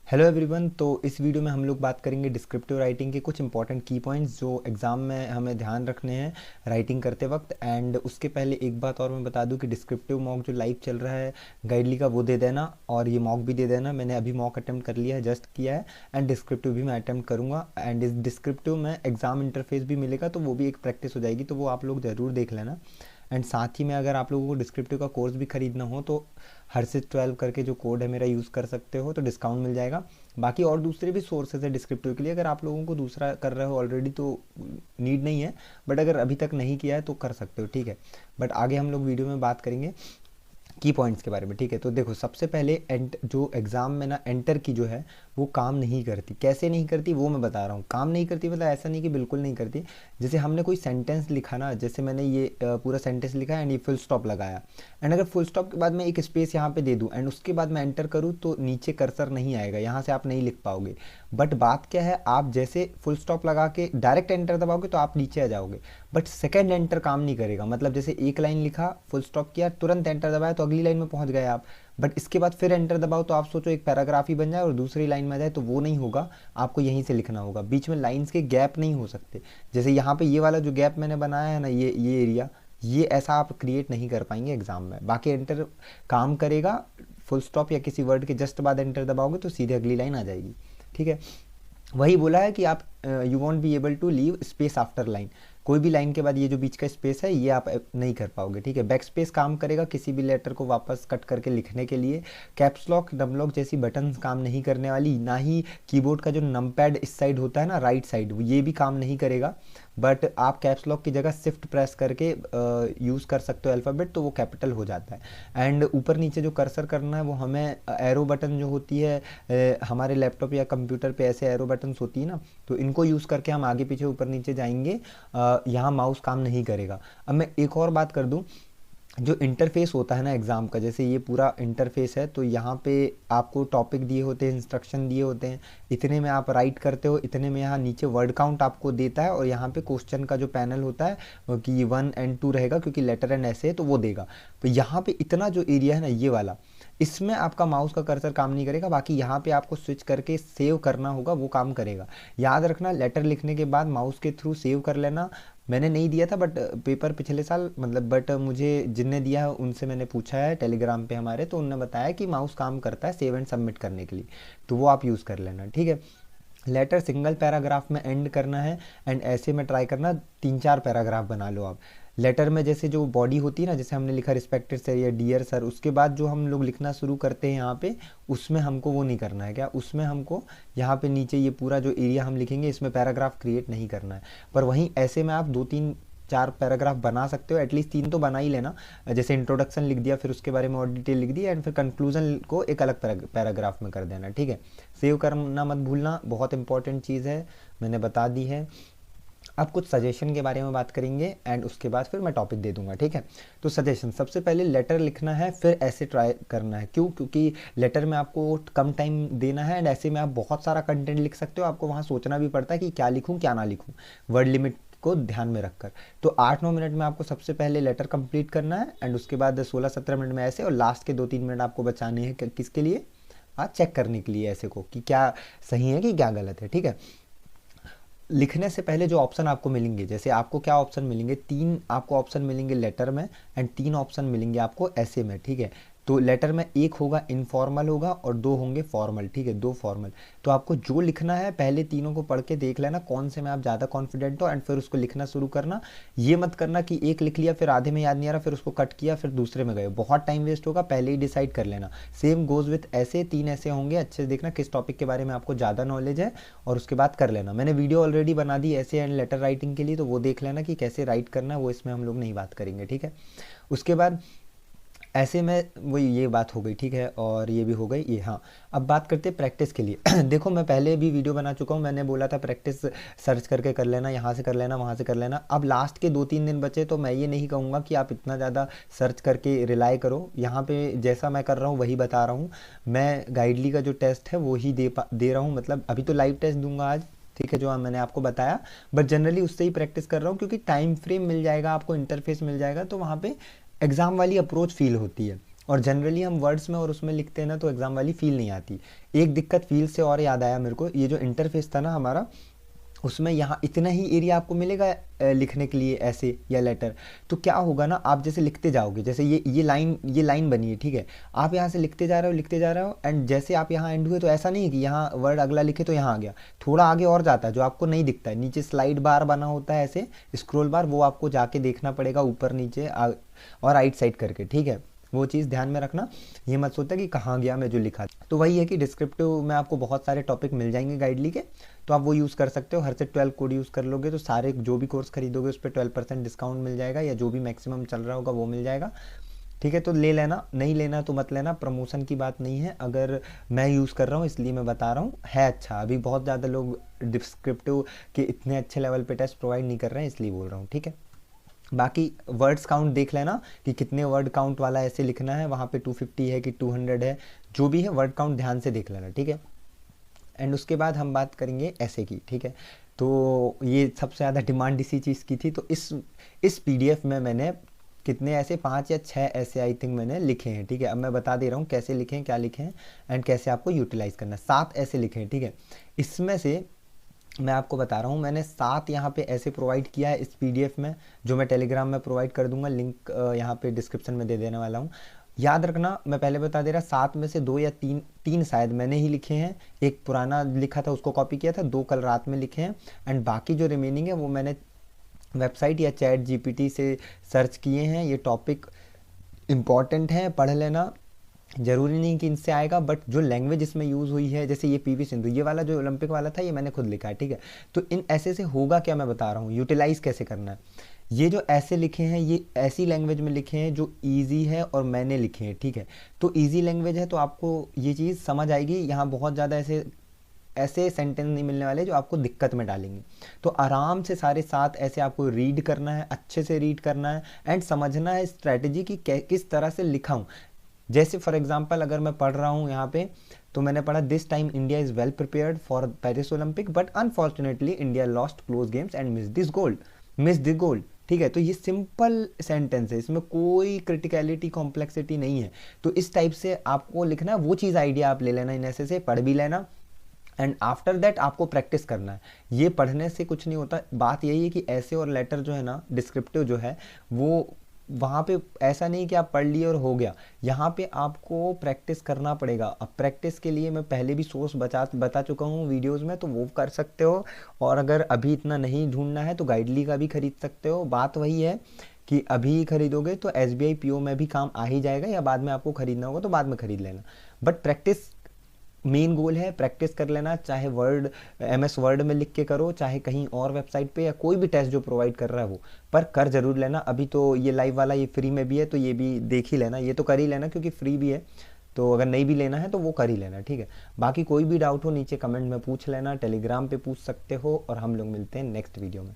Hello everyone. तो इस video में हम लोग बात करेंगे डिस्क्रिप्टिव राइटिंग के कुछ इंपॉर्टेंट की पॉइंट्स जो एग्ज़ाम में हमें ध्यान रखने हैं राइटिंग करते वक्त। एंड उसके पहले एक बात और मैं बता दूं कि डिस्क्रिप्टिव मॉक जो लाइव चल रहा है गाइडली का वो दे देना, और ये मॉक भी दे देना। मैंने अभी मॉक अटेम्प्ट कर लिया है, जस्ट किया है, एंड डिस्क्रिप्टिव भी मैं अटेम्प्ट करूँगा। एंड इस डिस्क्रिप्टिव में एग्ज़ाम इंटरफेस भी मिलेगा, तो वो भी एक प्रैक्टिस हो जाएगी, तो वो आप लोग ज़रूर देख लेना। एंड साथ ही में अगर आप लोगों को डिस्क्रिप्टिव का कोर्स भी खरीदना हो तो हर्षित12 करके जो कोड है मेरा यूज़ कर सकते हो, तो डिस्काउंट मिल जाएगा। बाकी और दूसरे भी सोर्सेज है डिस्क्रिप्टिव के लिए, अगर आप लोगों को दूसरा कर रहे हो ऑलरेडी तो नीड नहीं है, बट अगर अभी तक नहीं किया है तो कर सकते हो, ठीक है। बट आगे हम लोग वीडियो में बात करेंगे की पॉइंट्स के बारे में, ठीक है। तो देखो, सबसे पहले जो एग्ज़ाम में ना एंटर की जो है वो काम नहीं करती। कैसे नहीं करती वो मैं बता रहा हूँ। काम नहीं करती मतलब ऐसा नहीं कि बिल्कुल नहीं करती। जैसे हमने कोई सेंटेंस लिखा ना, जैसे मैंने ये पूरा सेंटेंस लिखा है एंड ये फुल स्टॉप लगाया, एंड अगर फुल स्टॉप के बाद मैं एक स्पेस यहाँ पे दे दूँ एंड उसके बाद मैं एंटर करूँ तो नीचे कर्सर नहीं आएगा, यहाँ से आप नहीं लिख पाओगे। बट बात क्या है, आप जैसे फुल स्टॉप लगा के डायरेक्ट एंटर दबाओगे तो आप नीचे आ जाओगे, बट सेकंड एंटर काम नहीं करेगा। मतलब जैसे एक लाइन लिखा, फुल स्टॉप किया, तुरंत एंटर दबाया तो अगली लाइन में पहुंच गए आप, बट इसके बाद फिर एंटर दबाओ तो आप सोचो एक पैराग्राफ ही बन जाए और दूसरी लाइन में आ जाए, तो वो नहीं होगा। आपको यहीं से लिखना होगा, बीच में लाइंस के गैप नहीं हो सकते। जैसे यहाँ पे ये वाला जो गैप मैंने बनाया है ना, ये एरिया, ये ऐसा आप क्रिएट नहीं कर पाएंगे एग्जाम में। बाकी एंटर काम करेगा, फुल स्टॉप या किसी वर्ड के जस्ट बाद एंटर दबाओगे तो सीधे अगली लाइन आ जाएगी, ठीक है। वही बोला है कि आप you want be able to leave space after line. कोई भी लाइन के बाद ये जो बीच का स्पेस है ये आप नहीं कर पाओगे, ठीक है। बैक स्पेस काम करेगा किसी भी लेटर को वापस कट करके लिखने के लिए। कैप्स लॉक, नम लॉक जैसी बटन्स काम नहीं करने वाली, ना ही कीबोर्ड का जो नमपैड इस साइड होता है ना, राइट साइड, ये भी काम नहीं करेगा। बट आप कैप्स लॉक की जगह शिफ्ट प्रेस करके यूज़ कर सकते हो अल्फ़ाबेट, तो वो कैपिटल हो जाता है। एंड ऊपर नीचे जो कर्सर करना है वो हमें एरो बटन जो होती है हमारे लैपटॉप या कंप्यूटर पे ऐसे एरो बटन्स होती है ना, तो इनको यूज़ करके हम आगे पीछे ऊपर नीचे जाएंगे। यहाँ माउस काम नहीं करेगा। अब मैं एक और बात कर दूँ, जो इंटरफेस होता है ना एग्ज़ाम का, जैसे ये पूरा इंटरफेस है, तो यहाँ पे आपको टॉपिक दिए होते हैं, इंस्ट्रक्शन दिए होते हैं, इतने में आप राइट करते हो, इतने में यहाँ नीचे वर्ड काउंट आपको देता है, और यहाँ पे क्वेश्चन का जो पैनल होता है कि 1 और 2 रहेगा, क्योंकि लेटर एंड ऐसे है तो वो देगा। तो यहाँ पे इतना जो एरिया है ना ये वाला, इसमें आपका माउस का कर्सर काम नहीं करेगा। बाकी यहाँ पे आपको स्विच करके सेव करना होगा, वो काम करेगा। याद रखना, लेटर लिखने के बाद माउस के थ्रू सेव कर लेना। मैंने नहीं दिया था बट पेपर पिछले साल, मतलब बट मुझे जिनने दिया है उनसे मैंने पूछा है टेलीग्राम पे हमारे, तो उन्होंने बताया कि माउस काम करता है सेव एंड सबमिट करने के लिए, तो वो आप यूज़ कर लेना, ठीक है। लेटर सिंगल पैराग्राफ में एंड करना है, एंड ऐसे में ट्राई करना 3-4 पैराग्राफ बना लो आप। लेटर में जैसे जो बॉडी होती है ना, जैसे हमने लिखा रिस्पेक्टेड सर या डियर सर, उसके बाद जो हम लोग लिखना शुरू करते हैं यहाँ पे, उसमें हमको वो नहीं करना है। क्या उसमें हमको यहाँ पे नीचे ये पूरा जो एरिया हम लिखेंगे इसमें पैराग्राफ क्रिएट नहीं करना है। पर वहीं ऐसे में आप 2-3-4 पैराग्राफ बना सकते हो, एटलीस्ट 3 तो बना ही लेना। जैसे इंट्रोडक्शन लिख दिया, फिर उसके बारे में और डिटेल लिख दी, एंड फिर कंक्लूजन को एक अलग पैराग्राफ में कर देना, ठीक है। सेव करना मत भूलना, बहुत इंपॉर्टेंट चीज़ है, मैंने बता दी है। अब कुछ सजेशन के बारे में बात करेंगे एंड उसके बाद फिर मैं टॉपिक दे दूंगा, ठीक है। तो सजेशन, सबसे पहले लेटर लिखना है, फिर ऐसे ट्राई करना है। क्यों? क्योंकि लेटर में आपको कम टाइम देना है, एंड ऐसे में आप बहुत सारा कंटेंट लिख सकते हो। आपको वहाँ सोचना भी पड़ता है कि क्या लिखूँ क्या ना लिखूँ, वर्ड लिमिट को ध्यान में रखकर। तो 8-9 मिनट में आपको सबसे पहले लेटर कंप्लीट करना है, एंड उसके बाद 16-17 मिनट में ऐसे, और लास्ट के 2-3 मिनट आपको बचाने हैं किसके लिए? आज चेक करने के लिए ऐसे को, कि क्या सही है कि क्या गलत है, ठीक है। लिखने से पहले जो ऑप्शन आपको मिलेंगे, जैसे आपको क्या ऑप्शन मिलेंगे, 3 आपको ऑप्शन मिलेंगे लेटर में, एंड 3 ऑप्शन मिलेंगे आपको ऐसे में, ठीक है। तो लेटर में एक होगा इनफॉर्मल होगा और 2 होंगे फॉर्मल, ठीक है, 2 फॉर्मल। तो आपको जो लिखना है पहले तीनों को पढ़ के देख लेना कौन से में आप ज़्यादा कॉन्फिडेंट हो, एंड फिर उसको लिखना शुरू करना। ये मत करना कि एक लिख लिया फिर आधे में याद नहीं आ रहा, फिर उसको कट किया फिर दूसरे में गए, बहुत टाइम वेस्ट होगा। पहले ही डिसाइड कर लेना। सेम गोज विथ ऐसे 3 ऐसे होंगे, अच्छे से देखना किस टॉपिक के बारे में आपको ज़्यादा नॉलेज है, और उसके बाद कर लेना। मैंने वीडियो ऑलरेडी बना दी ऐसे एंड लेटर राइटिंग के लिए, तो वो देख लेना कि कैसे राइट करना है, वो इसमें हम लोग नहीं बात करेंगे, ठीक है। उसके बाद ऐसे में वही ये बात हो गई, ठीक है, और ये भी हो गई ये। हाँ, अब बात करते हैं प्रैक्टिस के लिए। देखो, मैं पहले भी वीडियो बना चुका हूँ, मैंने बोला था प्रैक्टिस सर्च करके कर लेना, यहाँ से कर लेना, वहाँ से कर लेना। अब लास्ट के 2-3 दिन बचे, तो मैं ये नहीं कहूँगा कि आप इतना ज़्यादा सर्च करके रिलाई करो। यहाँ पे जैसा मैं कर रहा हूँ वही बता रहा हूँ। मैं गाइडली का जो टेस्ट है वो ही दे रहा हूँ, मतलब अभी तो लाइव टेस्ट दूंगा आज, ठीक है, जो मैंने आपको बताया, बट जनरली उससे ही प्रैक्टिस कर रहा हूँ, क्योंकि टाइम फ्रेम मिल जाएगा आपको, इंटरफेस मिल जाएगा, तो वहाँ पे एग्ज़ाम वाली अप्रोच फील होती है। और जनरली हम वर्ड्स में और उसमें लिखते हैं ना तो एग्ज़ाम वाली फील नहीं आती। एक दिक्कत फील से और याद आया मेरे को, ये जो इंटरफेस था ना हमारा, उसमें यहाँ इतना ही एरिया आपको मिलेगा लिखने के लिए ऐसे या लेटर। तो क्या होगा ना, आप जैसे लिखते जाओगे, जैसे ये लाइन बनी है, ठीक है, आप यहाँ से लिखते जा रहे हो एंड जैसे आप यहाँ एंड हुए तो ऐसा नहीं है कि यहाँ वर्ड अगला लिखे तो यहाँ आ गया, थोड़ा आगे और जाता है जो आपको नहीं दिखता है। नीचे स्लाइड बार बना होता है ऐसे, स्क्रॉल बार, वो आपको जाके देखना पड़ेगा ऊपर नीचे और राइट साइड करके, ठीक है। वो चीज़ ध्यान में रखना, ये मत सोचता कि कहाँ गया मैं जो लिखा। तो वही है कि डिस्क्रिप्टिव में आपको बहुत सारे टॉपिक मिल जाएंगे गाइडली के, तो आप वो यूज़ कर सकते हो। हर से 12 कोड यूज़ कर लोगे तो सारे जो भी कोर्स खरीदोगे उस पर 12% डिस्काउंट मिल जाएगा, या जो भी मैक्सिमम चल रहा होगा वो मिल जाएगा, ठीक है। तो ले लेना, नहीं लेना तो मत लेना, प्रमोशन की बात नहीं है। अगर मैं यूज़ कर रहा हूँ इसलिए मैं बता रहा हूँ, है अच्छा। अभी बहुत ज़्यादा लोग डिस्क्रिप्टिव के इतने अच्छे लेवल पे टेस्ट प्रोवाइड नहीं कर रहे हैं, इसलिए बोल रहा हूँ, ठीक है। बाकी वर्ड्स काउंट देख लेना कि कितने वर्ड काउंट वाला ऐसे लिखना है, वहाँ पे 250 है कि 200 है, जो भी है वर्ड काउंट ध्यान से देख लेना, ठीक है। एंड उसके बाद हम बात करेंगे ऐसे की, ठीक है। तो ये सबसे ज़्यादा डिमांड इसी चीज़ की थी। तो इस पीडीएफ में मैंने कितने ऐसे 5 या 6 ऐसे आई थिंक मैंने लिखे हैं, ठीक है। अब मैं बता दे रहा हूँ कैसे लिखे हैं, क्या लिखे हैं एंड कैसे आपको यूटिलाइज़ करना है। 7 ऐसे लिखे हैं, ठीक है। इसमें से मैं आपको बता रहा हूँ, मैंने 7 यहाँ पे ऐसे प्रोवाइड किया है इस पीडीएफ में, जो मैं टेलीग्राम में प्रोवाइड कर दूंगा, लिंक यहाँ पे डिस्क्रिप्शन में दे देने वाला हूँ। याद रखना, मैं पहले बता दे रहा, 7 में से 2 या 3 शायद मैंने ही लिखे हैं। एक पुराना लिखा था उसको कॉपी किया था, 2 कल रात में लिखे हैं, एंड बाकी जो रिमेनिंग है वो मैंने वेबसाइट या चैट जीपीटी से सर्च किए हैं। ये टॉपिक इम्पॉर्टेंट है, पढ़ लेना। ज़रूरी नहीं कि इनसे आएगा, बट जो लैंग्वेज इसमें यूज़ हुई है, जैसे ये पीवी सिंधु, ये वाला जो ओलंपिक वाला था ये मैंने खुद लिखा है, ठीक है। तो इन ऐसे से होगा क्या, मैं बता रहा हूँ यूटिलाइज़ कैसे करना है। ये जो ऐसे लिखे हैं ये ऐसी लैंग्वेज में लिखे हैं जो ईजी है और मैंने लिखे हैं, ठीक है। तो ईजी लैंग्वेज है तो आपको ये चीज़ समझ आएगी। यहाँ बहुत ज़्यादा ऐसे सेंटेंस नहीं मिलने वाले जो आपको दिक्कत में डालेंगे। तो आराम से सारे 7 ऐसे आपको रीड करना है, अच्छे से रीड करना है एंड समझना है स्ट्रैटेजी की किस तरह से लिखा हूँ। जैसे फॉर एग्जांपल अगर मैं पढ़ रहा हूँ यहाँ पे, तो मैंने पढ़ा this time India is well prepared for Paris Olympic but unfortunately India lost close games and miss the gold, ठीक है। तो ये सिंपल सेंटेंस है, इसमें कोई क्रिटिकलिटी कॉम्प्लेक्सिटी नहीं है। तो इस टाइप से आपको लिखना है, वो चीज़ आइडिया आप ले लेना, इन ऐसे से पढ़ भी लेना एंड आफ्टर दैट आपको प्रैक्टिस करना है। ये पढ़ने से कुछ नहीं होता। बात यही है कि ऐसे और लेटर जो है ना, डिस्क्रिप्टिव जो है वो, वहाँ पे ऐसा नहीं कि आप पढ़ लिए और हो गया, यहाँ पे आपको प्रैक्टिस करना पड़ेगा। अब प्रैक्टिस के लिए मैं पहले भी सोर्स बता चुका हूँ वीडियोस में, तो वो कर सकते हो। और अगर अभी इतना नहीं ढूंढना है तो गाइडली का भी खरीद सकते हो। बात वही है कि अभी खरीदोगे तो SBI PO में भी काम आ ही जाएगा, या बाद में आपको खरीदना होगा तो बाद में खरीद लेना। बट प्रैक्टिस मेन गोल है, प्रैक्टिस कर लेना, चाहे वर्ड MS वर्ड में लिख के करो, चाहे कहीं और वेबसाइट पे, या कोई भी टेस्ट जो प्रोवाइड कर रहा है वो पर कर जरूर लेना। अभी तो ये लाइव वाला ये फ्री में भी है, तो ये भी देख ही लेना, ये तो कर ही लेना क्योंकि फ्री भी है। तो अगर नहीं भी लेना है तो वो कर ही लेना, ठीक है। बाकी कोई भी डाउट हो नीचे कमेंट में पूछ लेना, टेलीग्राम पे पूछ सकते हो, और हम लोग मिलते हैं नेक्स्ट वीडियो में।